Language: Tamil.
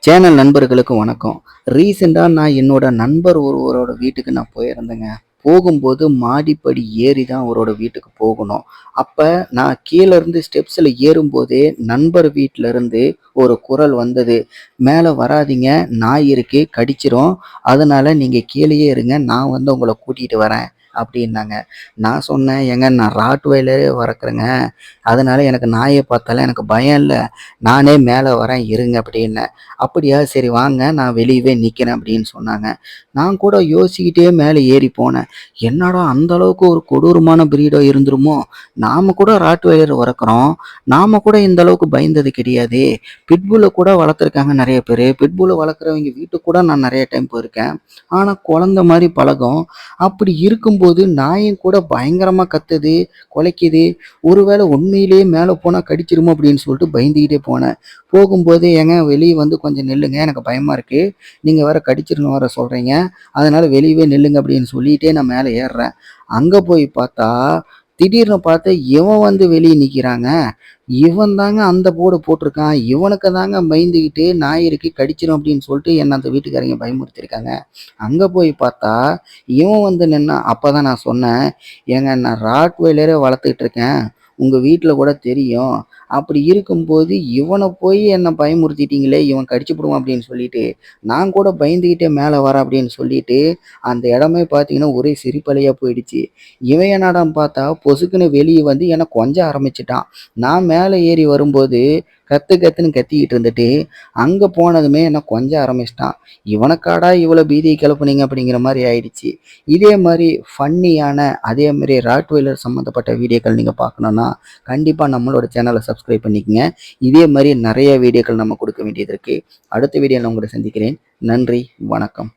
சேனல் நண்பர்களுக்கு வணக்கம். ரீசெண்டாக நான் என்னோட நண்பர் ஒருவரோட வீட்டுக்கு நான் போயிருந்தேங்க. போகும்போது மாடிப்படி ஏறி தான் அவரோட வீட்டுக்கு போகணும். அப்போ நான் கீழே இருந்து ஸ்டெப்ஸில் ஏறும்போதே நண்பர் வீட்டில் இருந்து ஒரு குரல் வந்தது. மேலே வராதீங்க, நாய் இருக்கு கடிச்சிரும், அதனால நீங்கள் கீழேயே இருங்க, நான் வந்து உங்களை கூட்டிகிட்டு வரேன் அப்படின்னாங்க. நான் சொன்னேன், ஏங்க நான் ராட்வைலரே வளர்க்குறேங்க, அதனால எனக்கு நாயை பார்த்தாலும் எனக்கு பயம் இல்லை, நானே மேலே வரேன் இருங்க அப்படின்னேன். அப்படியா, சரி வாங்க, நான் வெளியவே நிற்கிறேன் அப்படின்னு சொன்னாங்க. நான் கூட யோசிக்கிட்டே மேலே ஏறி போனேன். என்னடா அந்த அளவுக்கு ஒரு கொடூரமான பிரீடாக இருந்துருமோ, நாம் கூட ராட்வைலர் வளர்க்குறோம், நாம் கூட இந்த அளவுக்கு பயந்தது கிடையாதே. பிட்புல்லை கூட வளர்த்துருக்காங்க நிறைய பேர், பிட்புல்லை வளர்க்குறவங்க வீட்டுக்கு கூட நான் நிறைய டைம் போயிருக்கேன். ஆனால் குழந்த மாதிரி பழகும். அப்படி இருக்கும்போது நாயும் கூட பயங்கரமாக கத்துது, குலைக்குது. ஒருவேளை உண்மையிலேயே மேலே போனால் கடிச்சிருமோ அப்படின்னு சொல்லிட்டு பயந்துக்கிட்டே போனேன். போகும்போது, ஏங்க வெளியே வந்து கொஞ்சம் நில்லுங்க, எனக்கு பயமாக இருக்குது, நீங்கள் வேறு கடிச்சிருன்னு வேறு சொல்கிறீங்க, அதனால் வெளியவே நில்லுங்க அப்படின்னு சொல்லிகிட்டே நான் மேலே ஏறுறேன். அங்கே போய் பார்த்தா திடீர்னு பார்த்தா இவன் வந்து வெளியே நிற்கிறாங்க. இவன் தாங்க அந்த போர்டு போட்டிருக்கான். இவனுக்கு தாங்க பயந்துக்கிட்டு நாய் இருக்கு கடிச்சிடும் அப்படின்னு சொல்லிட்டு என்னை அந்த வீட்டுக்காரங்க பயமுறுத்திருக்காங்க. அங்கே போய் பார்த்தா இவன் வந்து நின்னா. அப்போ தான் நான் சொன்னேன், ஏங்க நான் ராட்வைலரே வளர்த்துக்கிட்டு இருக்கேன், உங்கள் வீட்டில் கூட தெரியும். அப்படி இருக்கும்போது இவனை போய் என்னை பயமுறுத்திட்டீங்களே, இவன் கடிச்சு போடுவான் அப்படின்னு சொல்லிட்டு நான் கூட பயந்துக்கிட்டே மேலே வரேன் அப்படின்னு சொல்லிட்டு அந்த இடமே பார்த்தீங்கன்னா ஒரே சிரிப்பலையாக போயிடுச்சு. இவன் என்னடான்னு பார்த்தா பொசுக்குன்னு வெளியே வந்து என்னை கொஞ்ச ஆரம்பிச்சிட்டான். நான் மேலே ஏறி வரும்போது கத்து கத்துன்னு கத்திக்கிட்டு இருந்துட்டு அங்கே போனதுமே என்னை கொஞ்ச ஆரம்பிச்சிட்டான். இவனுக்காடா இவ்வளோ பீதியை கிளப்புனீங்க அப்படிங்கிற மாதிரி ஆயிடுச்சு. இதே மாதிரி ஃபன்னியான அதே மாதிரி ராட்வைலர் சம்மந்தப்பட்ட வீடியோக்கள் நீங்கள் பார்க்கணுன்னா கண்டிப்பாக நம்மளோட சேனலை சப்ஸ்கிரைப் பண்ணிக்கங்க. இதே மாதிரி நிறைய வீடியோக்கள் நம்ம கொடுக்க வேண்டியது இருக்குது. அடுத்த வீடியோவில் உங்களை சந்திக்கிறேன். நன்றி, வணக்கம்.